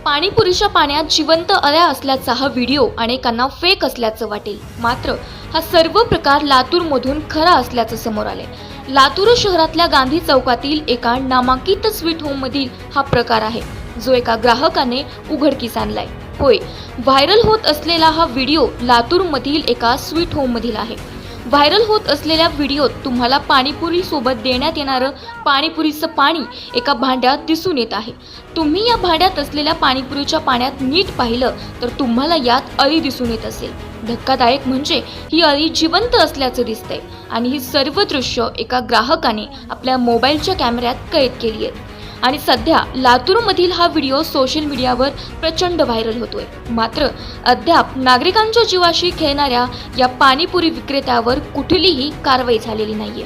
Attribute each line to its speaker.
Speaker 1: पाणीपुरीच्या पाण्यात जिवंत अळ्या असल्याचा हा व्हिडिओ अनेकांना फेक असल्याचं वाटेल, मात्र हा सर्व प्रकार लातूरमधून खरा असल्याचं समोर आले। लातूर शहरातल्या गांधी चौकातील एका नामांकित स्वीट होममधील हा प्रकार आहे, जो एका ग्राहकाने उघडकीस आणलाय। होय, व्हायरल होत असलेला हा व्हिडिओ लातूरमधील एका स्वीट होममधील आहे। व्हायरल होत असलेल्या व्हिडिओत तुम्हाला पाणीपुरी सोबत देण्यात येणारं पाणीपुरीचं पाणी एका भांड्यात दिसून येत आहे। तुम्ही या भांड्यात असलेल्या पाणीपुरीच्या पाण्यात नीट पाहिलं तर तुम्हाला यात अळी दिसून येत असेल। धक्कादायक म्हणजे ही अळी जिवंत असल्याचं दिसतंय आणि ही सर्व दृश्य एका ग्राहकाने आपल्या मोबाईलच्या कॅमेऱ्यात कैद केली आहेत। आणि सध्या लातूरमधील हा व्हिडिओ सोशल मीडियावर प्रचंड व्हायरल होतोय। मात्र अद्याप नागरिकांच्या जीवाशी खेळणाऱ्या या पाणीपुरी विक्रेत्यावर कुठलीही कारवाई झालेली नाहीये।